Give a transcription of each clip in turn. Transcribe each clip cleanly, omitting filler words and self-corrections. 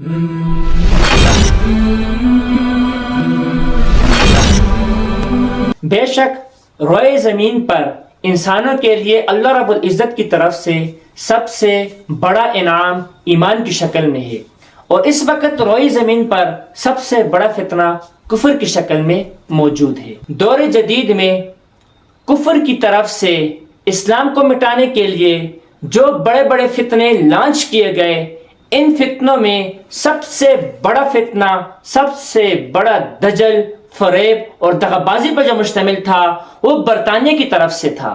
بے شک روئے زمین پر انسانوں کے لیے اللہ رب العزت کی طرف سے سب سے بڑا انعام ایمان کی شکل میں ہے، اور اس وقت روئے زمین پر سب سے بڑا فتنہ کفر کی شکل میں موجود ہے۔ دور جدید میں کفر کی طرف سے اسلام کو مٹانے کے لیے جو بڑے بڑے فتنے لانچ کیے گئے، ان فتنوں میں سب سے بڑا فتنہ، سب سے بڑا دجل، فریب اور دغابازی پر جو مشتمل تھا وہ برطانیہ کی طرف سے تھا،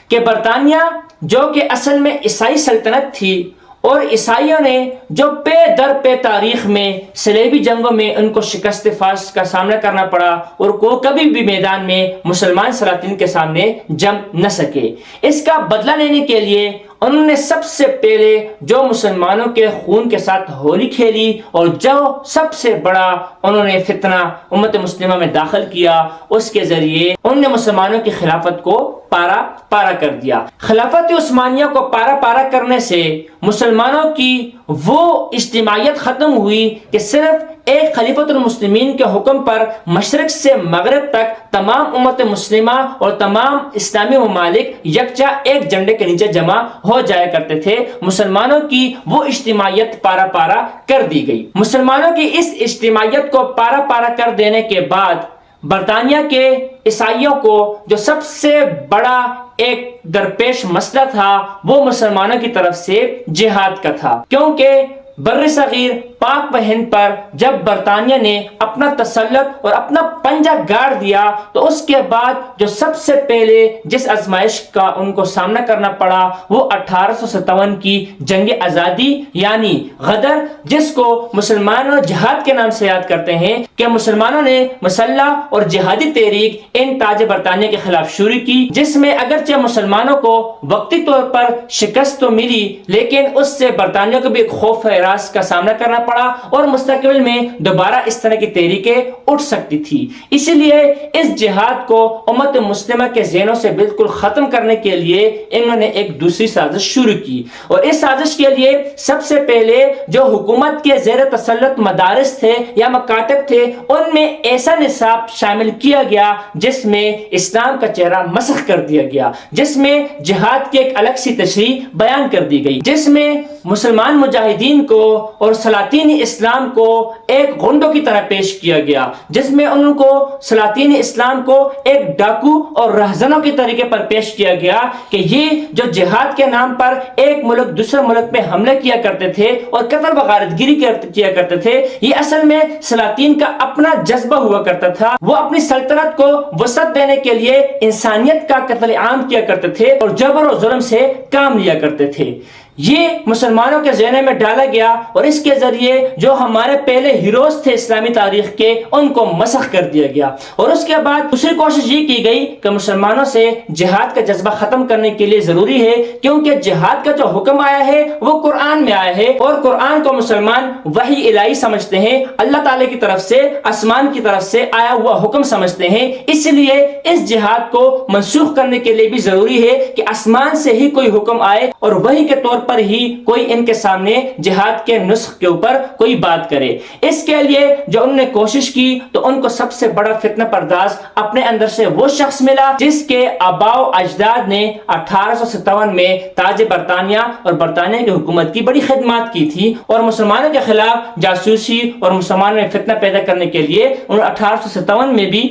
کہ برطانیہ جو کہ اصل میں عیسائی سلطنت تھی، اور عیسائیوں نے جو پے در پے تاریخ میں صلیبی جنگوں میں ان کو شکست فاش کا سامنا کرنا پڑا، اور وہ کبھی بھی میدان میں مسلمان سلاطین کے سامنے جم نہ سکے، اس کا بدلہ لینے کے لیے انہوں نے سب سے پہلے جو مسلمانوں کے خون کے ساتھ ہولی کھیلی، اور جو سب سے بڑا انہوں نے فتنہ امت مسلمہ میں داخل کیا، اس کے ذریعے انہوں نے مسلمانوں کی خلافت کو پارا پارا کر دیا۔ خلافت عثمانیہ کو پارا پارا کرنے سے مسلمانوں کی وہ اجتماعیت ختم ہوئی کہ صرف ایک خلیفۃ المسلمین کے حکم پر مشرق سے مغرب تک تمام امت مسلمہ اور تمام اسلامی ممالک یکجا ایک جھنڈے کے نیچے جمع ہو جایا کرتے تھے۔ مسلمانوں کی وہ اجتماعیت پارا پارا کر دی گئی۔ مسلمانوں کی اس اجتماعیت کو پارا پارا کر دینے کے بعد برطانیہ کے عیسائیوں کو جو سب سے بڑا ایک درپیش مسئلہ تھا وہ مسلمانوں کی طرف سے جہاد کا تھا، کیونکہ بر صغیر پاک و ہند پر جب برطانیہ نے اپنا تسلط اور اپنا پنجہ گاڑ دیا، تو اس کے بعد جو سب سے پہلے جس آزمائش کا ان کو سامنا کرنا پڑا وہ 1857 کی جنگ آزادی یعنی غدر، جس کو مسلمانوں جہاد کے نام سے یاد کرتے ہیں، کہ مسلمانوں نے مسلح اور جہادی تحریک ان تاج برطانیہ کے خلاف شروع کی، جس میں اگرچہ مسلمانوں کو وقتی طور پر شکست تو ملی، لیکن اس سے برطانیہ کو بھی خوف ہراس کا سامنا کرنا پڑا، اور مستقبل میں دوبارہ اس طرح کی تحریکیں اٹھ سکتی تھی۔ اسی لیے اس جہاد کو امت مسلمہ کے ذہنوں سے بالکل ختم کرنے کے لیے انہوں نے ایک دوسری سازش شروع کی، اور اس سازش کے لیے سب سے پہلے جو حکومت کے زیر تسلط مدارس تھے یا مکاتب تھے، ان میں ایسا نصاب شامل کیا گیا جس میں اسلام کا چہرہ مسخ کر دیا گیا، جس میں جہاد کی ایک الگ سی تشریح بیان کر دی گئی، جس میں مسلمان مجاہدین کو اور سلاطین اسلام کو ایک غنڈوں کی طرح پیش کیا گیا، جس میں ان کو سلاطین اسلام کو ایک ڈاکو اور رہزنوں کے طریقے پر پیش کیا گیا، کہ یہ جو جہاد کے نام پر ایک ملک دوسرے ملک پہ حملے کیا کرتے تھے اور قتل و غارت گیری کیا کرتے تھے، یہ اصل میں سلاطین کا اپنا جذبہ ہوا کرتا تھا۔ وہ اپنی سلطنت کو وسعت دینے کے لیے انسانیت کا قتل عام کیا کرتے تھے اور جبر و ظلم سے کام لیا کرتے تھے۔ یہ مسلمانوں کے ذہن میں ڈالا گیا، اور اس کے ذریعے جو ہمارے پہلے ہیروز تھے اسلامی تاریخ کے ان کو مسخ کر دیا گیا، اور اس کے بعد دوسری کوشش یہ کی گئی کہ مسلمانوں سے جہاد کا جذبہ ختم کرنے کے لیے ضروری ہے، کیونکہ جہاد کا جو حکم آیا ہے وہ قرآن میں آیا ہے، اور قرآن کو مسلمان وحی الہی سمجھتے ہیں، اللہ تعالی کی طرف سے آسمان کی طرف سے آیا ہوا حکم سمجھتے ہیں۔ اس لیے اس جہاد کو منسوخ کرنے کے لیے بھی ضروری ہے کہ آسمان سے ہی کوئی حکم آئے اور وحی کے طور پر ہی کوئی ان کے سامنے جہاد کے نسخ کے اوپر کوئی بات کرے۔ اس کے لیے جو انہوں نے کوشش کی تو ان کو سب سے بڑا فتنہ پرداز اپنے اندر سے وہ شخص ملا جس کے آباء و اجداد نے 1857 میں تاج برطانیہ اور برطانیہ کی حکومت کی بڑی خدمات کی تھی، اور مسلمانوں کے خلاف جاسوسی اور مسلمانوں میں فتنہ پیدا کرنے کے لیے 1857 میں بھی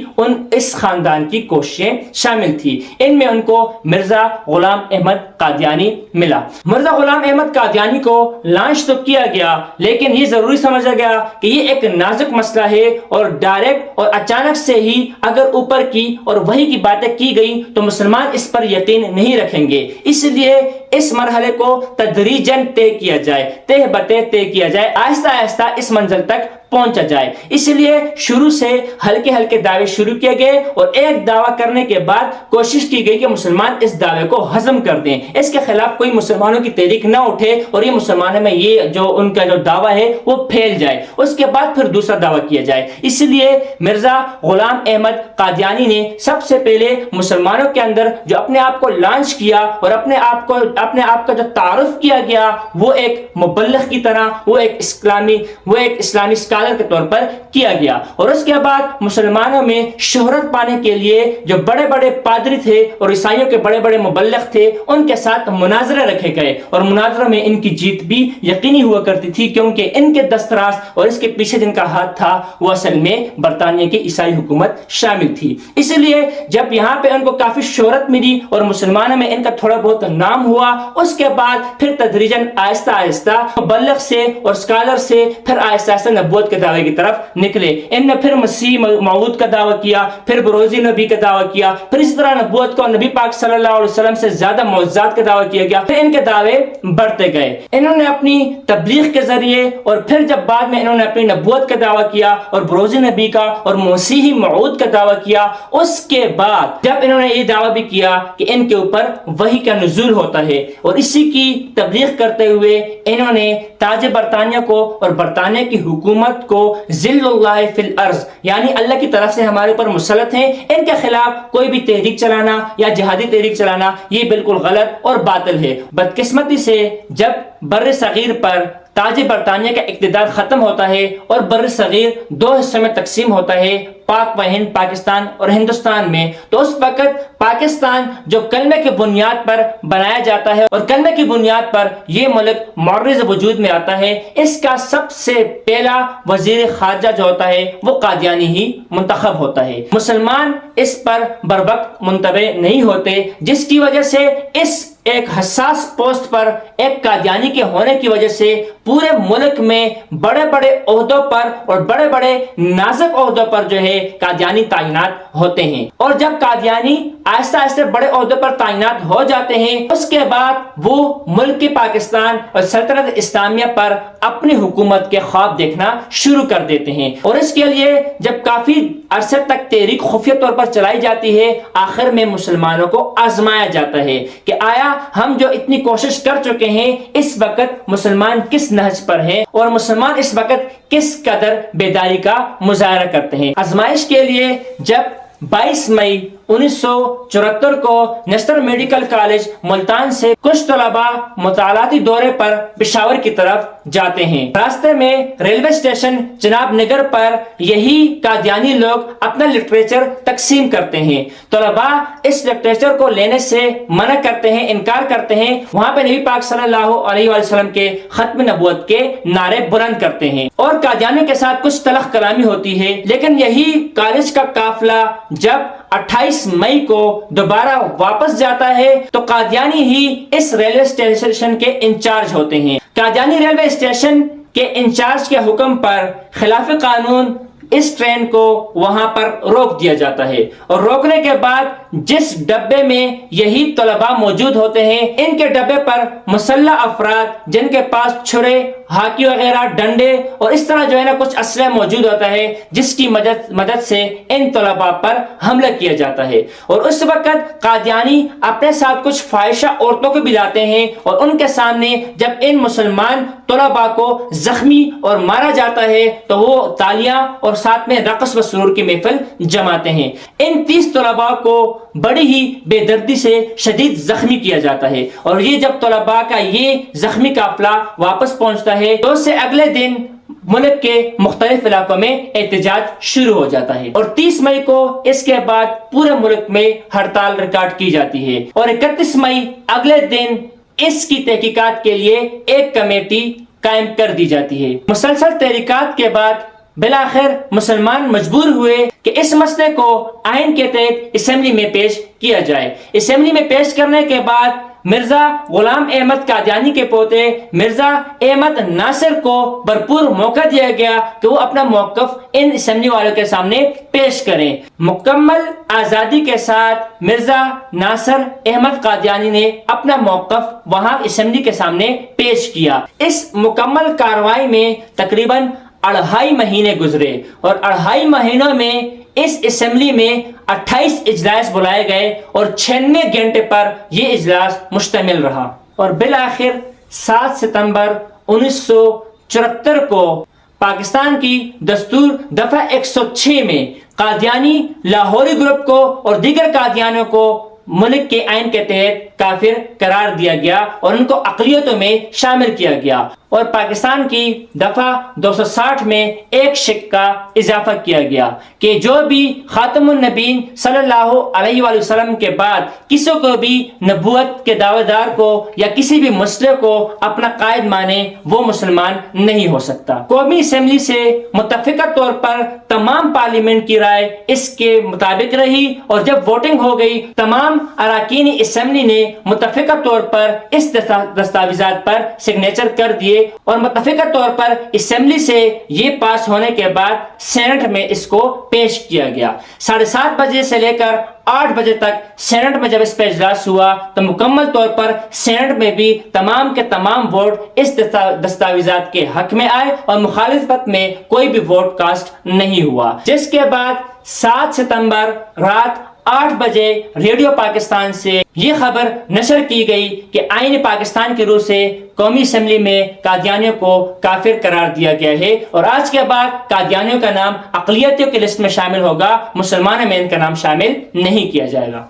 اس خاندان کی کوششیں شامل تھی۔ ان میں ان کو مرزا غلام احمد قادیانی ملا۔ مرزا غلام احمد قادیانی کو لانچ تو کیا گیا، لیکن یہ ضروری سمجھا گیا کہ یہ ایک نازک مسئلہ ہے، اور ڈائریکٹ اور اچانک سے ہی اگر اوپر کی اور وحی کی باتیں کی گئی تو مسلمان اس پر یقین نہیں رکھیں گے، اس لیے اس مرحلے کو تدریجاً طے کیا جائے، تہ بتہ طے کیا جائے، آہستہ آہستہ اس منزل تک پہنچا جائے۔ اس لیے شروع سے ہلکے ہلکے دعوے شروع کیے گئے، اور ایک دعویٰ کرنے کے بعد کوشش کی گئی کہ مسلمان اس دعوے کو ہضم کر دیں، اس کے خلاف کوئی مسلمانوں کی تحریک نہ اٹھے، اور یہ مسلمانوں میں یہ جو ان کا جو دعویٰ ہے وہ پھیل جائے، اس کے بعد پھر دوسرا دعویٰ کیا جائے۔ اس لیے مرزا غلام احمد قادیانی نے سب سے پہلے مسلمانوں کے اندر جو اپنے آپ کو لانچ کیا اور اپنے آپ کو اپنے آپ کا جو تعارف کیا گیا وہ ایک مبلغ کی طرح، وہ ایک اسلامی اسکالر کے طور پر کیا گیا. اور اس کے بعد مسلمانوں میں شہرت پانے کے لیے جو بڑے بڑے پادری تھے اور عیسائیوں کے بڑے بڑے مبلغ تھے ان کے ساتھ مناظرے رکھے گئے، اور مناظروں میں ان کی جیت بھی یقینی ہوا کرتی تھی، کیونکہ ان کے دستراز اور اس کے پیچھے جن کا ہاتھ تھا وہ اصل میں برطانیہ کی عیسائی حکومت شامل تھی. اس لیے جب یہاں پہ ان کو کافی شہرت ملی اور مسلمانوں میں ان کا تھوڑا بہت نام ہوا، اس کے بعد پھر تدریجاً آہستہ آہستہ مبلغ سے اور اسکالر سے پھر آہستہ آہستہ نبوت کے دعوے کی طرف نکلے. ان نے پھر مسیح موعود کا دعویٰ کیا، پھر بروزی نبی کا دعویٰ کیا، پھر اس طرح نبوت کو نبی پاک صلی اللہ علیہ وسلم سے زیادہ معجزات کا دعویٰ کیا گیا. پھر ان کے دعوے بڑھتے گئے. انہوں نے اپنی تبلیغ کے ذریعے اور پھر جب بعد میں انہوں نے اپنی نبوت کا دعویٰ کیا اور بروز نبی کا اور مسیحی موعود کا دعویٰ کیا، اس کے بعد جب انہوں نے یہ دعویٰ بھی کیا کہ ان کے اوپر وحی کا نزول ہوتا ہے، اور اسی کی تبلیغ کرتے ہوئے انہوں نے تاج برطانیہ کو اور برطانیہ کی حکومت کو ذل اللہ فی الارض، یعنی اللہ کی طرف سے ہمارے اوپر مسلط ہیں، ان کے خلاف کوئی بھی تحریک چلانا یا جہادی تحریک چلانا یہ بالکل غلط اور باطل ہے. بدقسمتی سے جب بر صغیر پر تاج برطانیہ کا اقتدار ختم ہوتا ہے اور بر صغیر دو حصوں میں تقسیم ہوتا ہے، پاک و ہند، پاکستان اور ہندوستان میں، تو اس وقت پاکستان جو کلمے کی بنیاد پر بنایا جاتا ہے اور کلمے کی بنیاد پر یہ ملک معرض وجود میں آتا ہے، اس کا سب سے پہلا وزیر خارجہ جو ہوتا ہے وہ قادیانی ہی منتخب ہوتا ہے. مسلمان اس پر بروقت منتبہ نہیں ہوتے، جس کی وجہ سے اس ایک حساس پوسٹ پر ایک قادیانی کے ہونے کی وجہ سے پورے ملک میں بڑے بڑے عہدوں پر اور بڑے بڑے نازک عہدوں پر جو ہے قادیانی تعینات ہوتے ہیں. اور جب قادیانی آہستہ آہستہ بڑے عہدوں پر تعینات ہو جاتے ہیں، اس کے بعد وہ ملک پاکستان اور سلطنت اسلامیہ پر اپنی حکومت کے خواب دیکھنا شروع کر دیتے ہیں. اور اس کے لیے جب کافی عرصے تک تحریک خفیہ طور پر چلائی جاتی ہے، آخر میں مسلمانوں کو آزمایا جاتا ہے کہ آیا ہم جو اتنی کوشش کر چکے ہیں اس وقت مسلمان کس نہج پر ہیں اور مسلمان اس وقت کس قدر بیداری کا مظاہرہ کرتے ہیں. آزمائش کے لیے جب 22 مئی 1974 کو نیشنل میڈیکل کالج ملتان سے کچھ طلباء مطالعاتی دورے پر پشاور کی طرف جاتے ہیں. راستے میں ریلوے اسٹیشن جناب نگر پر یہی قادیانی لوگ اپنا لٹریچر تقسیم کرتے ہیں. طلباء اس لٹریچر کو لینے سے منع کرتے ہیں، انکار کرتے ہیں. وہاں پہ نبی پاک صلی اللہ علیہ وسلم کے ختم نبوت کے نعرے بلند کرتے ہیں اور قادیانیوں کے ساتھ کچھ تلخ کلامی ہوتی ہے. لیکن یہی کالج کا قافلہ جب 28 مئی کو دوبارہ واپس جاتا ہے تو قادیانی ہی اس ریلوے اسٹیشن کے انچارج ہوتے ہیں. قادیانی ریلوے اسٹیشن کے انچارج کے حکم پر خلاف قانون اس ٹرین کو وہاں پر روک دیا جاتا ہے، اور روکنے کے بعد جس ڈبے میں یہی طلباء موجود ہوتے ہیں، ان کے ڈبے پر مسلح افراد جن کے پاس چھرے، ہاکی وغیرہ، ڈنڈے اور اس طرح جو ہے نا کچھ اسلحہ موجود ہوتا ہے، جس کی مدد سے ان طلباء پر حملہ کیا جاتا ہے. اور اس وقت قادیانی اپنے ساتھ کچھ فاحشہ عورتوں کو بھی لاتے ہیں، اور ان کے سامنے جب ان مسلمان طلباء کو زخمی اور مارا جاتا ہے تو وہ تالیاں اور ساتھ میں رقص و سرور کی محفل جماتے ہیں. ان 30 طلباء کو بڑی ہی بے دردی سے شدید زخمی کیا جاتا ہے، اور یہ جب طلباء کا یہ زخمی قافلہ واپس پہنچتا ہے تو اس سے اگلے دن ملک کے مختلف علاقوں میں احتجاج شروع ہو جاتا ہے. اور 30 مئی کو اس کے بعد پورے ملک میں ہڑتال ریکارڈ کی جاتی ہے، اور 31 مئی اگلے دن اس کی تحقیقات کے لیے ایک کمیٹی قائم کر دی جاتی ہے. مسلسل تحریکات کے بعد بالآخر مسلمان مجبور ہوئے کہ اس مسئلے کو آئین کے تحت اسمبلی میں پیش کیا جائے. اسمبلی میں پیش کرنے کے بعد مرزا غلام احمد قادیانی کے پوتے مرزا احمد ناصر کو بھرپور موقع دیا گیا کہ وہ اپنا موقف ان اسمبلی والوں کے سامنے پیش کریں. مکمل آزادی کے ساتھ مرزا ناصر احمد قادیانی نے اپنا موقف وہاں اسمبلی کے سامنے پیش کیا. اس مکمل کارروائی میں تقریباً 2.5 مہینے گزرے، اور 2.5 مہینوں میں اس اسمبلی میں 28 اجلاس بلائے گئے اور 96 گھنٹے پر یہ اجلاس مشتمل رہا. اور بالآخر 7 ستمبر 1974 کو پاکستان کی دستور دفعہ 106 میں قادیانی لاہوری گروپ کو اور دیگر قادیانیوں کو ملک کے آئین کے تحت کافر قرار دیا گیا اور ان کو اقلیتوں میں شامل کیا گیا، اور پاکستان کی دفعہ 260 میں ایک شق کا اضافہ کیا گیا کہ جو بھی خاتم النبیین صلی اللہ علیہ وآلہ وسلم کے بعد کسی کو بھی نبوت کے دعوے دار کو یا کسی بھی مسئلے کو اپنا قائد مانے وہ مسلمان نہیں ہو سکتا۔ قومی اسمبلی سے متفقہ طور پر تمام پارلیمنٹ کی رائے اس کے مطابق رہی، اور جب ووٹنگ ہو گئی تمام اراکین اسمبلی نے متفقہ طور پر اس دستاویزات پر سگنیچر کر دیے، اور متفقہ طور پر اسمبلی سے یہ پاس ہونے کے بعد سینٹ میں اس کو پیش کیا گیا۔ 7:30 بجے سے لے کر 8 بجے تک سینٹ میں جب اس پہ اجلاس ہوا تو مکمل طور پر سینٹ میں بھی تمام کے تمام ووٹ اس دستاویزات کے حق میں آئے اور مخالفت میں کوئی بھی ووٹ کاسٹ نہیں ہوا، جس کے بعد 7 ستمبر رات 8 بجے ریڈیو پاکستان سے یہ خبر نشر کی گئی کہ آئین پاکستان کی روح سے قومی اسمبلی میں قادیانیوں کو کافر قرار دیا گیا ہے، اور آج کے بعد قادیانیوں کا نام اقلیتوں کی لسٹ میں شامل ہوگا، مسلمانوں میں ان کا نام شامل نہیں کیا جائے گا۔